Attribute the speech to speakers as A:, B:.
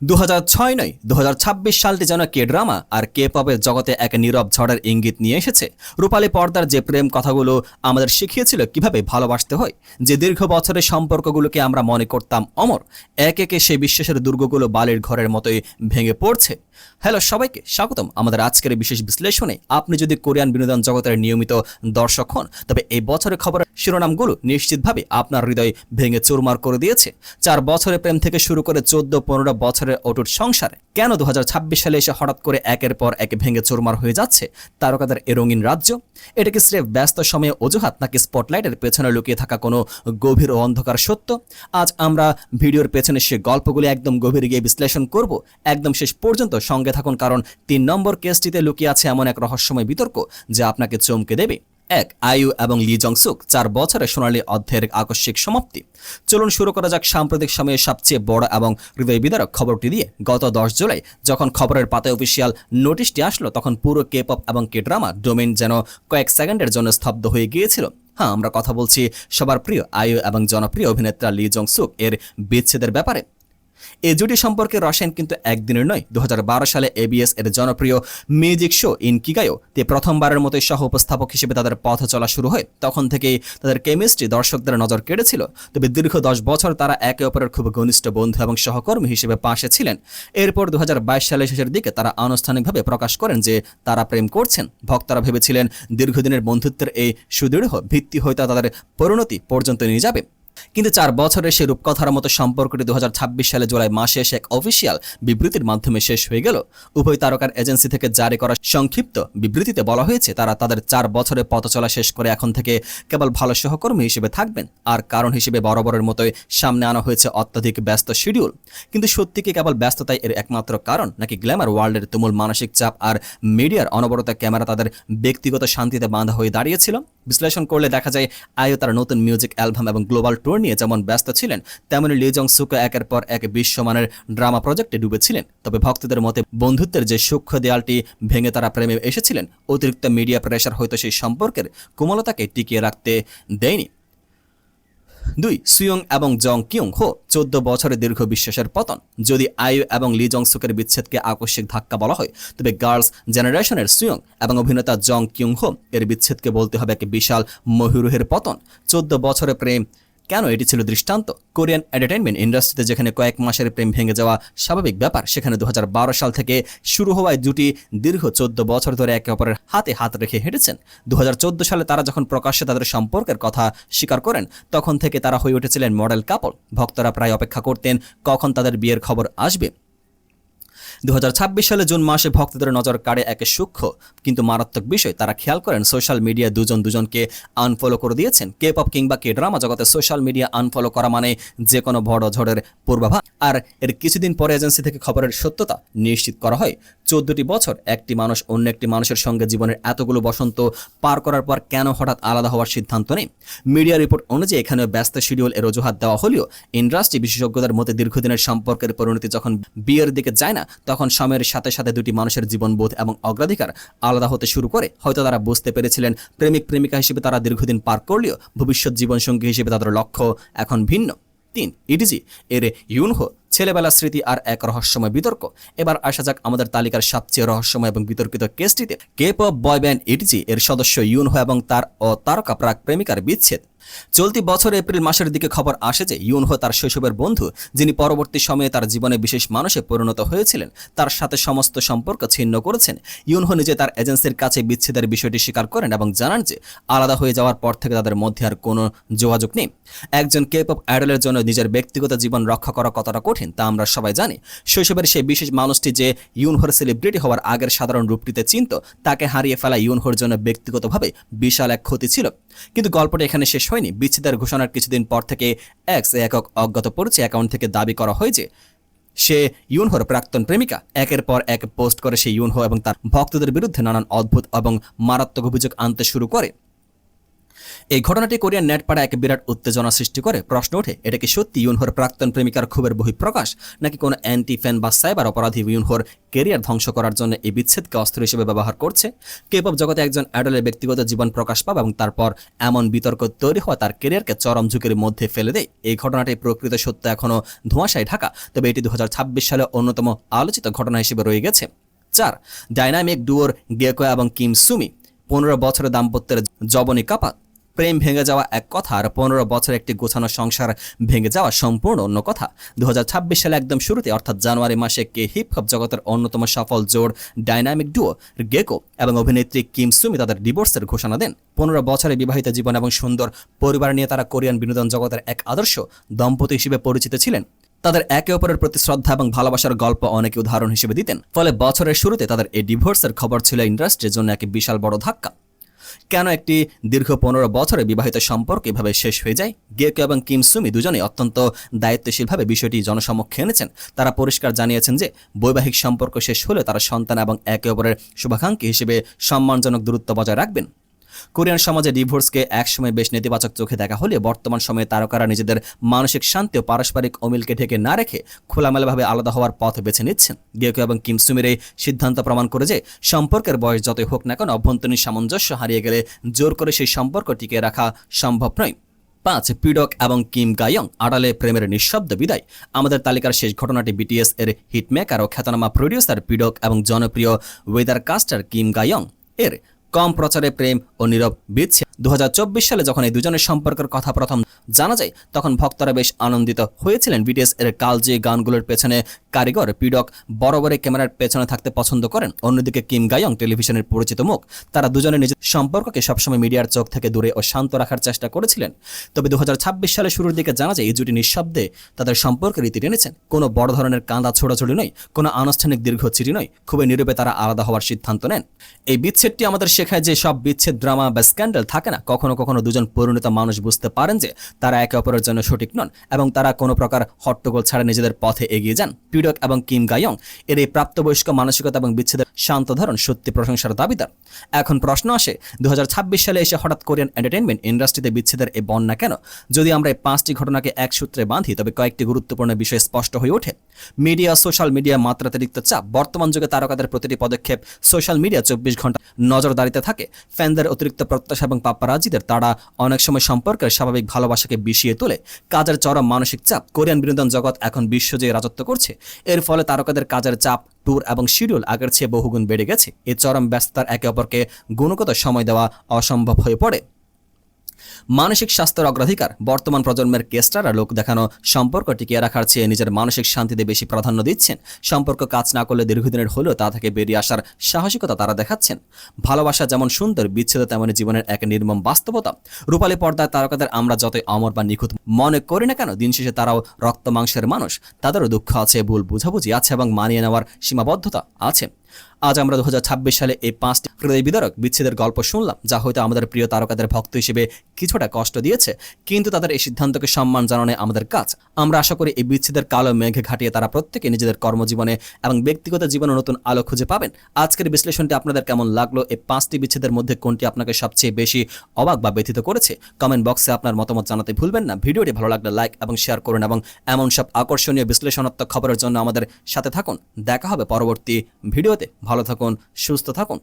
A: 2006 নয় 2026 সালটি যেন K drama আর কে পপের জগতে এক নীরব ঝড়ের ইঙ্গিত নিয়ে এসেছে। রূপালী পর্দার যে প্রেম কথাগুলো আমাদের শিখিয়েছিল কিভাবে ভালোবাসতে হয়, যে দীর্ঘ বছরের সম্পর্কগুলোকে আমরা মনে করতাম অমর, একে একে সেই বিশ্বাসের দুর্গগুলো বালির ঘরের মতোই ভেঙে পড়ছে। হ্যালো সবাইকে স্বাগতম আমাদের আজকের বিশেষ বিশ্লেষণে। আপনি যদি কোরিয়ান বিনোদন জগতের নিয়মিত দর্শক হন, তবে এই বছরের খবরের শিরোনামগুলো নিশ্চিতভাবে আপনার হৃদয় ভেঙে চুরমার করে দিয়েছে। 4 বছরের প্রেম থেকে শুরু করে 14-15 বছরের অটুট সংসার কেন 2026 সালে এসে হঠাৎ করে একের পর এক ভেঙে চুরমার হয়ে যাচ্ছে তারকাদের এ রঙিন রাজ্য? এটা কি স্রেফ ব্যস্ত সময়ে অজুহাত, নাকি স্পটলাইটের পেছনে লুকিয়ে থাকা কোনো গভীর ও অন্ধকার সত্য? আজ আমরা ভিডিওর পেছনে সে গল্পগুলি একদম গভীরে গিয়ে বিশ্লেষণ করব। একদম শেষ পর্যন্ত সঙ্গে থাকুন, কারণ 3 নম্বর কেসটিতে লুকিয়ে আছে এমন এক রহস্যময় বিতর্ক যা আপনাকে চমকে দেবে। 1. আইইউ এবং লি জং সুক 4 বছরের সোনালী অধ্যায়ের আকস্মিক সমাপ্তি। চলুন শুরু করা যাক সাম্প্রতিক সময়ে সবচেয়ে বড় এবং হৃদয় বিদারক খবরটি দিয়ে। গত 10 জুলাই যখন খবরের পাতায় অফিসিয়াল নোটিশটি আসলো, তখন পুরো কে পপ এবং কে ড্রামা ডোমেইন যেন কয়েক সেকেন্ডের জন্য স্তব্ধ হয়ে গিয়েছিল। হ্যাঁ, আমরা কথা বলছি সবার প্রিয় আইইউ এবং জনপ্রিয় অভিনেত্রা লি জং সুক এর বিচ্ছেদের ব্যাপারে। এই জুটি সম্পর্কে রসায়ন কিন্তু একদিনের নয়। 2012 সালে এবিএস এর জনপ্রিয় মিউজিক শো ইনকিগায়ো তে প্রথমবারের মতো সহ উপস্থাপক হিসেবে তাদের পথ চলা শুরু হয়। তখন থেকেই তাদের কেমিস্ট্রি দর্শকদের নজর কেড়েছিল। তবে দীর্ঘ 10 বছর তারা একে অপরের খুব ঘনিষ্ঠ বন্ধু এবং সহকর্মী হিসেবে পাশে ছিলেন। এরপর 2022 সালের শেষের দিকে তারা আনুষ্ঠানিকভাবে প্রকাশ করেন যে তারা প্রেম করছেন। ভক্তরা ভেবেছিলেন দীর্ঘদিনের বন্ধুত্বের এই সুদৃঢ় ভিত্তি হয়তো তাদের পরিণতি পর্যন্ত নিয়ে যাবে। কিন্তু 4 বছরের সেই রূপকথার মতো সম্পর্কটি 2026 সালে জুলাই মাসে এসে এক অফিসিয়াল বিবৃতির মাধ্যমে শেষ হয়ে গেল। উভয় তারকার এজেন্সি থেকে জারি করা সংক্ষিপ্ত বিবৃতিতে বলা হয়েছে তারা তাদের 4 বছরের পথ চলা শেষ করে এখন থেকে কেবল ভালো সহকর্মী হিসেবে থাকবেন। আর কারণ হিসেবে বরাবরের মতোই সামনে আনা হয়েছে অত্যধিক ব্যস্ত শিডিউল। কিন্তু সত্যি কি কেবল ব্যস্ততাই এর একমাত্র কারণ, নাকি গ্ল্যামার ওয়ার্ল্ডের তুমুল মানসিক চাপ আর মিডিয়ার অনবরত ক্যামেরা তাদের ব্যক্তিগত শান্তিতে বাঁধা হয়ে দাঁড়িয়েছিল? বিশ্লেষণ করলে দেখা যায় আইইউ তার নতুন মিউজিক অ্যালবাম এবং গ্লোবাল ট্যুর নিয়ে যেমন ব্যস্ত ছিলেন, তেমনি লি জং সুক একের পর এক বিশ্বমানের ড্রামা প্রজেক্টে ডুবেছিলেন। তবে ভক্তদের মতে বন্ধুত্বের যে সূক্ষ্ম দেয়ালটি ভেঙে তারা প্রেমে এসেছিলেন, অতিরিক্ত মিডিয়া প্রেশার হয়তো সেই সম্পর্কের কোমলতাকে টিকিয়ে রাখতে দেয়নি। 2. সুয়ং এবং জং কিউং হো 14 বছরের দীর্ঘ বিশ্বাসের পতন। যদি আইইউ এবং লি জং সুকের বিচ্ছেদকে আকস্মিক ধাক্কা বলা হয়, তবে গার্লস জেনারেশনের সুয়ং এবং অভিনেতা জং কিউং হো এর বিচ্ছেদকে বলতে হবে এক বিশাল মহিরুহের পতন। 14 বছরের প্রেম কেন এটি ছিল দৃষ্টান্ত? কোরিয়ান এন্টারটেইনমেন্ট ইন্ডাস্ট্রিতে যেখানে কয়েক মাসের প্রেম ভেঙে যাওয়া স্বাভাবিক ব্যাপার, সেখানে 2012 সাল থেকে শুরু হওয়ায় জুটি দীর্ঘ 14 বছর ধরে একে অপরের হাতে হাত রেখে হেঁটেছেন। 2014 সালে তারা যখন প্রকাশ্যে তাদের সম্পর্কের কথা স্বীকার করেন, তখন থেকে তারা হয়ে উঠেছিলেন মডেল কাপল। ভক্তরা প্রায় অপেক্ষা করতেন কখন তাদের বিয়ের খবর আসবে। 2026 সালে জুন মাসে ভক্তদের নজর কাড়ে এক সূক্ষ্ম কিন্তু মারাত্মক বিষয়। তারা খেয়াল করেন সোশ্যাল মিডিয়ায় দুজনকে আনফলো করে দিয়েছেন। কে পপ কিংবা কে ড্রামা জগতে সোশ্যাল মিডিয়া আনফলো করা মানে যে কোনো বড় ঝড়ের পূর্বাভাস। আর এর কিছুদিন পরে এজেন্সি থেকে খবরের সত্যতা নিশ্চিত করা হয়। 14টি বছর একটি মানুষ অন্য একটি মানুষের সঙ্গে জীবনের এতগুলো বসন্ত পার করার পর কেন হঠাৎ আলাদা হওয়ার সিদ্ধান্ত নেই? মিডিয়া রিপোর্ট অনুযায়ী এখানেও ব্যস্ত শিডিউল এর অজুহাত দেওয়া হলেও ইন্ডাস্ট্রি বিশেষজ্ঞদের মতে দীর্ঘদিনের সম্পর্কের পরিণতি যখন বিয়ের দিকে যায় না, তখন সময়ের সাথে সাথে দুটি মানুষের জীবনবোধ এবং অগ্রাধিকার আলাদা হতে শুরু করে। হয়তো তারা বুঝতে পেরেছিলেন প্রেমিক প্রেমিকা হিসেবে তারা দীর্ঘদিন পার করলেও ভবিষ্যৎ জীবনসঙ্গী হিসেবে তাদের লক্ষ্য এখন ভিন্ন। 3. ইটিজি এর ইউনহো ছেলেবেলার স্মৃতি আর এক রহস্যময় বিতর্ক। এবার আসা যাক আমাদের তালিকার সবচেয়ে রহস্যময় এবং বিতর্কিত কেসটিতে। কে পপ বয় ব্যান্ড ইটিজি এর সদস্য ইউনহো এবং তার তারকা প্রাক প্রেমিকার বিচ্ছেদ। চলতি বছর এপ্রিল মাসের দিকে খবর আসে যে ইউনহো তার শৈশবের বন্ধু, যিনি পরবর্তী সময়ে তার জীবনে বিশেষ মানুষে পরিণত হয়েছিলেন, তার সাথে সমস্ত সম্পর্ক ছিন্ন করেছেন। ইউনহো নিজে তার এজেন্সির কাছে বিচ্ছেদের বিষয়টি স্বীকার করেন এবং জানান যে আলাদা হয়ে যাওয়ার পর থেকে তাদের মধ্যে আর কোনো যোগাযোগ নেই। একজন কে পপ আইডলের জন্য নিজের ব্যক্তিগত জীবন রক্ষা করা কতটা কঠিন তা আমরা সবাই জানি। শৈশবের সেই বিশেষ মানুষটি যে ইউনহোর সেলিব্রিটি হওয়ার আগের সাধারণ রূপটিতে চিনত, তাকে হারিয়ে ফেলা ইউনহোর জন্য ব্যক্তিগতভাবে বিশাল এক ক্ষতি ছিল। কিন্তু গল্পটা এখানে শেষ হয়নি। বিচ্ছেদের ঘোষণার কিছুদিন পর থেকে একক অজ্ঞাত পরিচয় অ্যাকাউন্ট থেকে দাবি করা হয় যে সে ইউনহোর প্রাক্তন প্রেমিকা। একের পর এক পোস্ট করে সে ইউনহো এবং তার ভক্তদের বিরুদ্ধে নানান অদ্ভুত এবং মারাত্মক অভিযোগ আনতে শুরু করে। এই ঘটনাটি কোরিয়ান নেট পাড়ায় এক বিরাট উত্তেজনা সৃষ্টি করে। প্রশ্ন ওঠে, এটা কি সত্যি ইউনহোর প্রাক্তন প্রেমিকার ক্ষোভের বহিঃপ্রকাশ, নাকি কোনো অ্যান্টি ফ্যান বা সাইবার অপরাধী ইউনহোর কেরিয়ার ধ্বংস করার জন্য এই বিচ্ছেদকে অস্ত্র হিসেবে ব্যবহার করছে? কেপপ জগতে একজন আইডলের ব্যক্তিগত জীবন প্রকাশ পাবে এবং তারপর এমন বিতর্ক তৈরি হওয়া তার কেরিয়ারকে চরম ঝুঁকির মধ্যে ফেলে দেয়। এই ঘটনাটি প্রকৃত সত্য এখনও ধোঁয়াশায় ঢাকা, তবে এটি 2026 সালে অন্যতম আলোচিত ঘটনা হিসেবে রয়ে গেছে। 4. ডাইনামিক ডুওর গেকো এবং কিম সুমি। 15 বছরের দাম্পত্যের জবনিকাপাত। প্রেম ভেঙে যাওয়া এক কথা, আর 15 বছর একটি গোছানো সংসার ভেঙে যাওয়া সম্পূর্ণ অন্য কথা। 2026 সালে একদম শুরুতে অর্থাৎ জানুয়ারি মাসে কে হিপ হপ জগতের অন্যতম সফল জোড় ডাইনামিক ডুও গেকো এবং অভিনেত্রী কিম সুমি তাদের ডিভোর্সের ঘোষণা দেন। 15 বছরের বিবাহিত জীবন এবং সুন্দর পরিবার নিয়ে তারা কোরিয়ান বিনোদন জগতের এক আদর্শ দম্পতি হিসেবে পরিচিত ছিলেন। তাদের একে অপরের প্রতি শ্রদ্ধা এবং ভালোবাসার গল্প অনেকে উদাহরণ হিসেবে দিতেন। ফলে বছরের শুরুতে তাদের এই ডিভোর্সের খবর ছিল ইন্ডাস্ট্রির জন্য এক বিশাল বড় ধাক্কা। কেন একটি দীর্ঘ 15 বছরের বিবাহিত সম্পর্ক এভাবে শেষ হয়ে যায়? গেকো এবং কিম সুমি দুজনেই অত্যন্ত দায়িত্বশীলভাবে বিষয়টি জনসমক্ষে এনেছেন। তারা পরিষ্কার জানিয়েছেন যে বৈবাহিক সম্পর্ক শেষ হলে তারা সন্তান এবং একে অপরের শুভাকাঙ্ক্ষী হিসেবে সম্মানজনক দূরত্ব বজায় রাখবেন। কোরিয়ান সমাজে ডিভোর্সকে একসময় বেশ নেতিবাচক চোখে দেখা হলে বর্তমান সময়ে তারকারা নিজেদের মানসিক শান্তি ও পারস্পরিক অমিলকে ঢেকে না রেখে খোলামেলাভাবে আলাদা হওয়ার পথ বেছে নিচ্ছেন। গেকো এবং কিম সুমির এই সিদ্ধান্ত প্রমাণ করে যে সম্পর্কের বয়স যতই হোক না কেন, অভ্যন্তরীণ সামঞ্জস্য হারিয়ে গেলে জোর করে সেই সম্পর্ক টিকিয়ে রাখা সম্ভব নয়। 5. পিডক এবং কিম গায়ং আড়ালে প্রেমের নিঃশব্দ বিদায়। আমাদের তালিকার শেষ ঘটনাটি বিটিএস এর হিটমেকার ও খ্যাতনামা প্রডিউসার পিডক এবং জনপ্রিয় ওয়েদার কাস্টার কিম গায়ং এর কম প্রচারে প্রেম ও নীরব বিচ্ছেদ। 2024 সালে যখন এই দুজনের সম্পর্কের কথা প্রথম জানা যায়, তখন ভক্তরা বেশ আনন্দিত হয়েছিলেন। বিটিএস এর কালজয়ী গানগুলোর পেছনে কারিগর পিডক বরাবরই ক্যামেরার পেছনে থাকতে পছন্দ করেন। অন্যদিকে কিম গায়ং টেলিভিশনের পরিচিত মুখ। তারা দুজনে নিজের সম্পর্ককে সবসময় মিডিয়ার চোখ থেকে দূরে ও শান্ত রাখার চেষ্টা করেছিলেন। তবে 2026 সালের শুরুর দিকে জানা যায় এই জুটি নিঃশব্দে তাদের সম্পর্কের রীতি টেনেছেন। কোনো বড় ধরনের কাঁদা ছোড়াছড়ি নয়, কোনো আনুষ্ঠানিক দীর্ঘ চিঠি নয়, খুবই নীরবে তারা আলাদা হওয়ার সিদ্ধান্ত নেন। এই বিচ্ছেদটি আমাদের শেখায় যে সব বিচ্ছেদ ড্রামা বা স্ক্যান্ডাল থাকে না। কখনো কখনো দুজন পরিণত মানুষ বুঝতে পারেন যে তারা একে অপরের জন্য সঠিক নন এবং তারা কোনো প্রকার হট্টগোল ছাড়া নিজেদের পথে এগিয়ে যান। পিডক এবং কিম গায়ং এর এই প্রাপ্তবয়স্ক মানসিকতা এবং বিচ্ছেদের শান্ত ধরন সত্যি প্রশংসার দাবিদার। এখন প্রশ্ন আসে, 2026 সালে এসে হঠাৎ কোরিয়ান এন্টারটেইনমেন্ট ইন্ডাস্ট্রিতে বিচ্ছেদের এই বন্যা কেন? যদি আমরা এই 5টি ঘটনাকে এক সূত্রে বাঁধি, তবে কয়েকটি গুরুত্বপূর্ণ বিষয় স্পষ্ট হয়ে ওঠে। মিডিয়া, সোশ্যাল মিডিয়া, মাত্রাতিরিক্ত চাপ। বর্তমান যুগে তারকাদের প্রতিটি পদক্ষেপ সোশ্যাল মিডিয়া 24 ঘন্টা নজরদারিতে থাকে। ফ্যানদের অতিরিক্ত প্রত্যাশা এবং পাপ্পারাজিদের তারা অনেক সময় সম্পর্কের স্বাভাবিক ভালোবাসাকে বিষিয়ে তোলে। কাজের চরম মানসিক চাপ। কোরিয়ান বিনোদন জগৎ এখন বিশ্বজুড়ে রাজত্ব করছে। এর ফলে তারকাদের কাজের চাপ, ট্যুর এবং শিডিউল আগের চেয়ে বহুগুণ বেড়ে গেছে। এই চরম ব্যস্ততার একে অপরকে গুণগত সময় দেওয়া অসম্ভব হয়ে পড়ে। মানসিক স্বাস্থ্যের অগ্রাধিকার। বর্তমান প্রজন্মের কেস্টাররা লোক দেখানো সম্পর্ক টিকিয়ে রাখার চেয়ে নিজের মানসিক শান্তিতে বেশি প্রাধান্য দিচ্ছেন। সম্পর্ক কাজ না করলে দীর্ঘদিনের হলেও তা থেকে বেরিয়ে আসার সাহসিকতা তারা দেখাচ্ছেন। ভালোবাসা যেমন সুন্দর, বিচ্ছেদ তেমনই জীবনের এক নির্মম বাস্তবতা। রূপালী পর্দায় তারকাদের আমরা যতই অমর বা নিখুঁত মনে করি না কেন, দিন শেষে তারাও রক্ত মাংসের মানুষ। তাদেরও দুঃখ আছে, ভুল বুঝাবুঝি আছে এবং মানিয়ে নেওয়ার সীমাবদ্ধতা আছে। আজ আমরা 2026 সালে এই 5টি হৃদয় বিদারক বিচ্ছেদের গল্প শুনলাম, যা হয়তো আমাদের প্রিয় তারকাদের ভক্ত হিসেবে কিছুটা কষ্ট দিয়েছে, কিন্তু তাদের এই সিদ্ধান্তকে সম্মান জানানো আমাদের কাজ। আমরা আশা করি এই বিচ্ছেদের কালো মেঘে ঘাটিয়ে তারা প্রত্যেকে নিজেদের কর্মজীবনে এবং ব্যক্তিগত জীবনে নতুন আলো খুঁজে পাবেন। আজকের বিশ্লেষণটি আপনাদের কেমন লাগলো? এই 5টি বিচ্ছেদের মধ্যে কোনটি আপনাকে সবচেয়ে বেশি অবাক বা ব্যথিত করেছে? কমেন্ট বক্সে আপনার মতামত জানাতে ভুলবেন না। ভিডিওটি ভালো লাগলে লাইক এবং শেয়ার করুন এবং এমন সব আকর্ষণীয় বিশ্লেষণাত্মক খবরের জন্য আমাদের সাথে থাকুন। দেখা হবে পরবর্তী ভিডিওতে। ভালো থাকুন, সুস্থ থাকুন।